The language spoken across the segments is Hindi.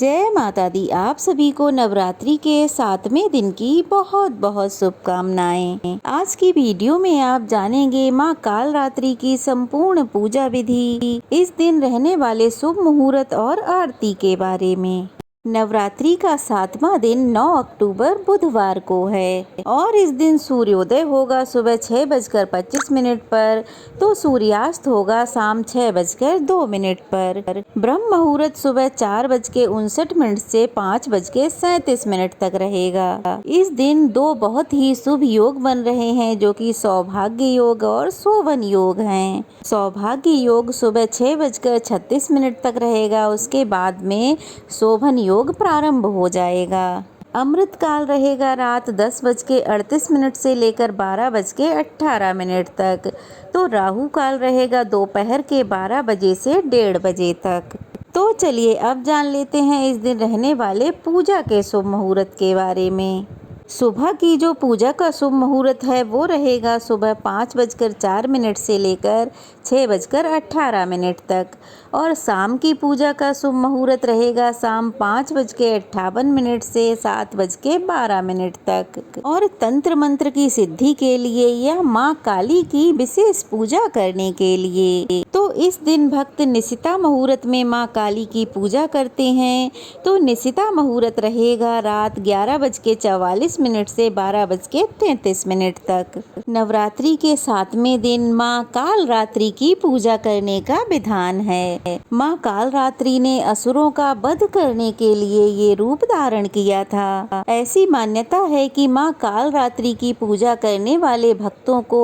जय माता दी। आप सभी को नवरात्रि के 7वें दिन की बहुत बहुत शुभकामनाएं। आज की वीडियो में आप जानेंगे माँ कालरात्रि की संपूर्ण पूजा विधि, इस दिन रहने वाले शुभ मुहूर्त और आरती के बारे में। नवरात्रि का 7वां दिन 9 अक्टूबर बुधवार को है और इस दिन सूर्योदय होगा सुबह 6:25 पर, तो सूर्यास्त होगा शाम 6:02 पर। ब्रह्म मुहूर्त सुबह 4:59 से 5:37 तक रहेगा। इस दिन दो बहुत ही शुभ योग बन रहे हैं, जो कि सौभाग्य योग और शोभन योग हैं। सौभाग्य योग सुबह 6:36 तक रहेगा, उसके बाद में शोभन योग प्रारंभ हो जाएगा। अमृत काल रहेगा रात 10:38 से लेकर 12:18 तक, तो राहु काल रहेगा दोपहर के 12 बजे से 1:30 बजे तक। तो चलिए अब जान लेते हैं इस दिन रहने वाले पूजा के शुभ मुहूर्त के बारे में। सुबह की जो पूजा का शुभ मुहूर्त है वो रहेगा सुबह 5:04 से लेकर 6:18 तक, और शाम की पूजा का शुभ मुहूर्त रहेगा शाम 5:58 से 7:12 तक। और तंत्र मंत्र की सिद्धि के लिए या माँ काली की विशेष पूजा करने के लिए तो इस दिन भक्त निशिता मुहूर्त में माँ काली की पूजा करते हैं। तो निशिता मुहूर्त रहेगा रात 11:44 से 12:33 तक। नवरात्रि के 7वें दिन माँ कालरात्रि की पूजा करने का विधान है। माँ कालरात्रि ने असुरों का वध करने के लिए ये रूप धारण किया था। ऐसी मान्यता है कि माँ कालरात्रि की पूजा करने वाले भक्तों को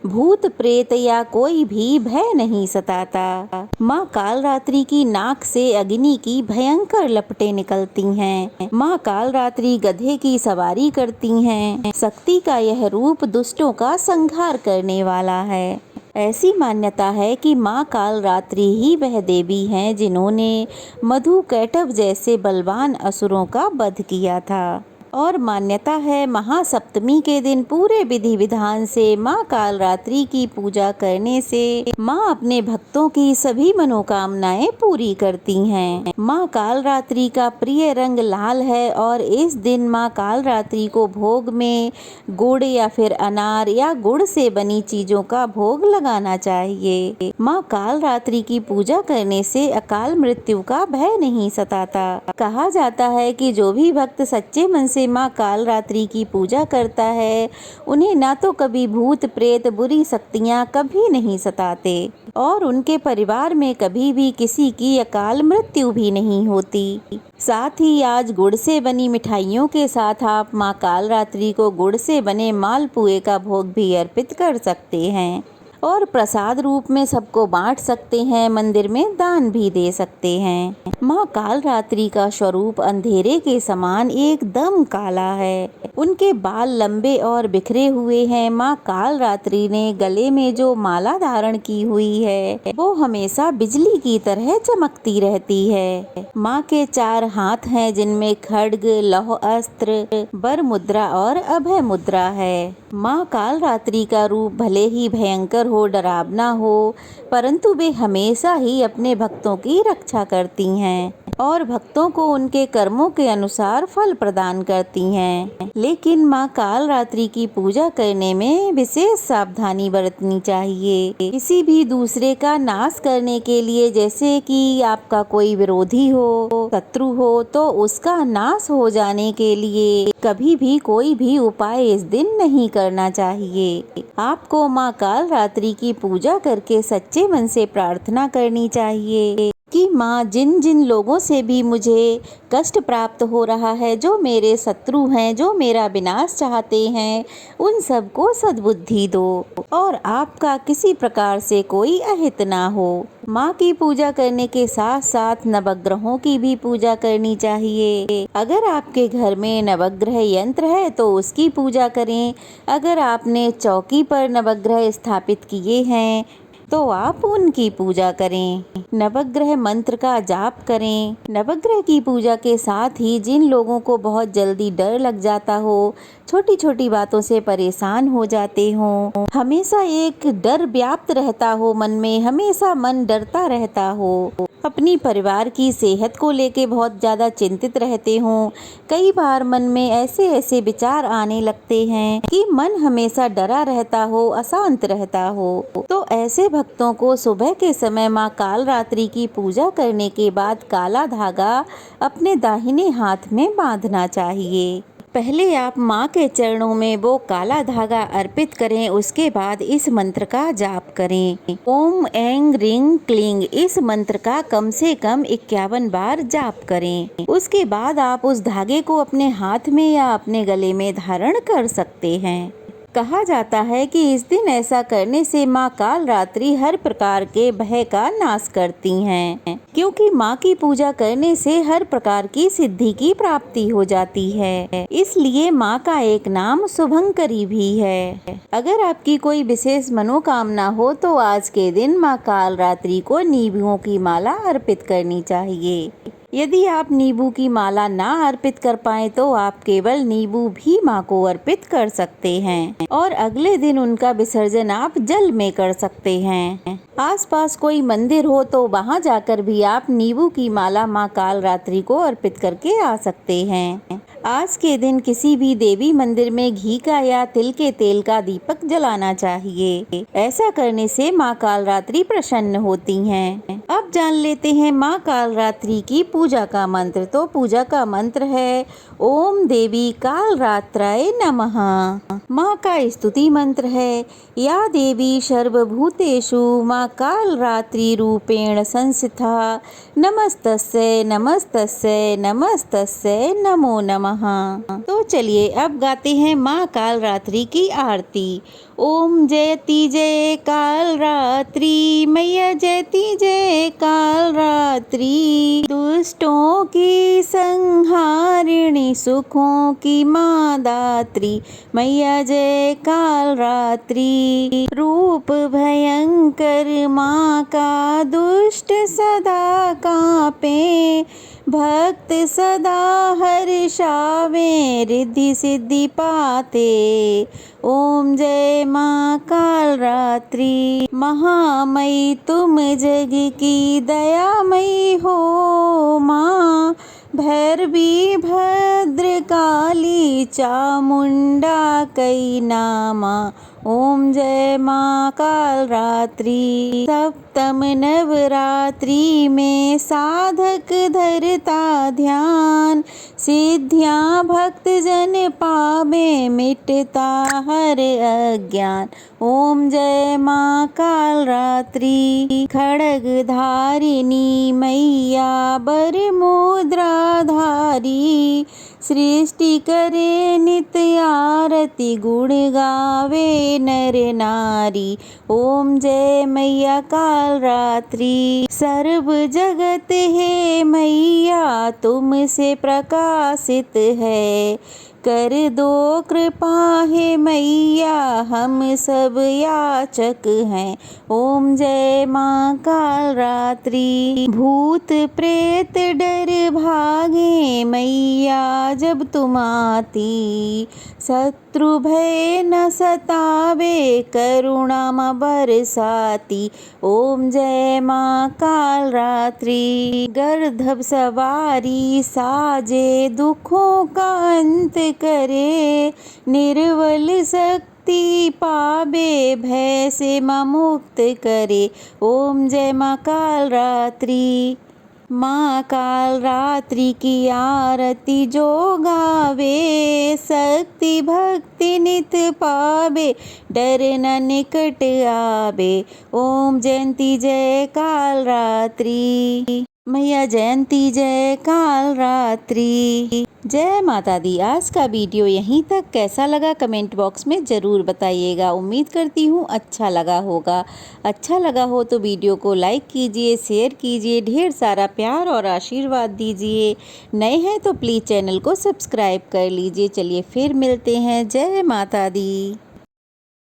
भूत प्रेत या कोई भी भय नहीं सताता। माँ कालरात्रि की नाक से अग्नि की भयंकर लपटें निकलती हैं। माँ कालरात्रि गधे की सवारी करती हैं। शक्ति का यह रूप दुष्टों का संहार करने वाला है। ऐसी मान्यता है कि माँ कालरात्रि ही वह देवी हैं जिन्होंने मधुकैटभ जैसे बलवान असुरों का वध किया था। और मान्यता है महासप्तमी के दिन पूरे विधि विधान से माँ कालरात्रि की पूजा करने से माँ अपने भक्तों की सभी मनोकामनाएं पूरी करती हैं। माँ कालरात्रि का प्रिय रंग लाल है और इस दिन माँ कालरात्रि को भोग में गुड़ या फिर अनार या गुड़ से बनी चीजों का भोग लगाना चाहिए। माँ कालरात्रि की पूजा करने से अकाल मृत्यु का भय नहीं सताता। कहा जाता है कि जो भी भक्त सच्चे मन से माँ कालरात्रि की पूजा करता है, उन्हें ना तो कभी भूत प्रेत बुरी शक्तियाँ कभी नहीं सताते और उनके परिवार में कभी भी किसी की अकाल मृत्यु भी नहीं होती। साथ ही आज गुड़ से बनी मिठाइयों के साथ आप माँ कालरात्रि को गुड़ से बने मालपुए का भोग भी अर्पित कर सकते हैं और प्रसाद रूप में सबको बांट सकते हैं, मंदिर में दान भी दे सकते हैं। माँ कालरात्रि का स्वरूप अंधेरे के समान एकदम काला है। उनके बाल लंबे और बिखरे हुए हैं। माँ कालरात्रि ने गले में जो माला धारण की हुई है वो हमेशा बिजली की तरह चमकती रहती है। माँ के 4 हाथ हैं, जिनमें खड्ग, लौह अस्त्र, वर मुद्रा और अभय मुद्रा है। माँ कालरात्रि का रूप भले ही भयंकर हो, डरावना हो, परंतु वे हमेशा ही अपने भक्तों की रक्षा करती हैं और भक्तों को उनके कर्मों के अनुसार फल प्रदान करती हैं। लेकिन माँ कालरात्रि की पूजा करने में विशेष सावधानी बरतनी चाहिए। किसी भी दूसरे का नाश करने के लिए, जैसे कि आपका कोई विरोधी हो, शत्रु हो, तो उसका नाश हो जाने के लिए कभी भी कोई भी उपाय इस दिन नहीं करना चाहिए। आपको माँ कालरात्रि की पूजा करके सच्चे मन से प्रार्थना करनी चाहिए कि माँ, जिन जिन लोगों से भी मुझे कष्ट प्राप्त हो रहा है, जो मेरे शत्रु हैं, जो मेरा विनाश चाहते हैं, उन सबको सद्बुद्धि दो और आपका किसी प्रकार से कोई अहित ना हो। माँ की पूजा करने के साथ साथ नवग्रहों की भी पूजा करनी चाहिए। अगर आपके घर में नवग्रह यंत्र है तो उसकी पूजा करें। अगर आपने चौकी पर नवग्रह स्थापित किए हैं तो आप उनकी पूजा करें। नवग्रह मंत्र का जाप करें। नवग्रह की पूजा के साथ ही जिन लोगों को बहुत जल्दी डर लग जाता हो, छोटी छोटी बातों से परेशान हो जाते हो, हमेशा एक डर व्याप्त रहता हो मन में, हमेशा मन डरता रहता हो, अपनी परिवार की सेहत को लेके बहुत ज़्यादा चिंतित रहते हों। कई बार मन में ऐसे ऐसे विचार आने लगते हैं कि मन हमेशा डरा रहता हो, अशांत रहता हो। तो ऐसे भक्तों को सुबह के समय माँ कालरात्रि की पूजा करने के बाद काला धागा अपने दाहिने हाथ में बांधना चाहिए। पहले आप माँ के चरणों में वो काला धागा अर्पित करें, उसके बाद इस मंत्र का जाप करें। ओम ऐं ह्रीं क्लीं, इस मंत्र का कम से कम 51 बार जाप करें। उसके बाद आप उस धागे को अपने हाथ में या अपने गले में धारण कर सकते हैं। कहा जाता है कि इस दिन ऐसा करने से माँ कालरात्रि हर प्रकार के भय का नाश करती हैं, क्योंकि माँ की पूजा करने से हर प्रकार की सिद्धि की प्राप्ति हो जाती है। इसलिए माँ का एक नाम शुभंकरी भी है। अगर आपकी कोई विशेष मनोकामना हो तो आज के दिन माँ कालरात्रि को नींबुओं की माला अर्पित करनी चाहिए। यदि आप नींबू की माला ना अर्पित कर पाए तो आप केवल नींबू भी माँ को अर्पित कर सकते हैं और अगले दिन उनका विसर्जन आप जल में कर सकते हैं। आसपास कोई मंदिर हो तो वहाँ जाकर भी आप नींबू की माला माँ कालरात्रि को अर्पित करके आ सकते हैं। आज के दिन किसी भी देवी मंदिर में घी का या तिल के तेल का दीपक जलाना चाहिए। ऐसा करने से माँ कालरात्रि प्रसन्न होती हैं। अब जान लेते हैं माँ कालरात्रि की पूजा का मंत्र। तो पूजा का मंत्र है ओम देवी कालरात्राय नमः। माँ का स्तुति मंत्र है या देवी सर्वभूतेषु माँ कालरात्रि रूपेण संस्थिता नमस्तस्यै नमस्तस्यै नमस्तस्यै नमो नमः। तो चलिए अब गाते हैं माँ कालरात्रि की आरती। ओम जयति जय कालरात्रि, मैया जयति जय कालरात्रि। दुष्टों की संहारिणी, सुखों की माँ दात्री, मैया जय कालरात्रि। रूप भयंकर माँ का दुष्ट सदा कांपे, भक्त सदा हर्षावे रिद्धि सिद्धि पाते। ओम जय माँ कालरात्रि। महामयी तुम जग की दयामयी हो माँ, भैरवी भद्रकाली चामुंडा कई नामा। ओम जय माँ कालरात्रि। सप्तम नवरात्रि में साधक धरता ध्यान, सिद्धियाँ भक्त जन पावे मिटता हर अज्ञान। ओम जय माँ कालरात्रि। खड़ग धारिणी मैया बर मुद्रा धारी, सृष्टि करे नित्य आरती गुण गावे नर नारी। ओम जय मैया कालरात्रि। सर्व जगत है मैया तुमसे प्रकाशित है, कर दो कृपा है मैया हम सब याचक हैं। ओम जय माँ कालरात्रि। भूत प्रेत डर भागे मैया जब तुम आती, शत्रु भय न सतावे करुणा म बरसाती। ओम जय माँ कालरात्रि। गर्दभ सवारी साजे दुखों का अंत करे, निर्बल शक्ति पावे भय से माँ मुक्त करे। ओम जय माँ कालरात्रि। माँ कालरात्रि की आरती जो गावे, शक्ति भक्ति नित पावे डर न निकट आवे। ओम जयंती जय कालरात्रि। मैया जयंती जय कालरात्रि। जय माता दी। आज का वीडियो यहीं तक। कैसा लगा कमेंट बॉक्स में ज़रूर बताइएगा। उम्मीद करती हूँ अच्छा लगा होगा। अच्छा लगा हो तो वीडियो को लाइक कीजिए, शेयर कीजिए, ढेर सारा प्यार और आशीर्वाद दीजिए। नए हैं तो प्लीज़ चैनल को सब्सक्राइब कर लीजिए। चलिए फिर मिलते हैं। जय माता दी।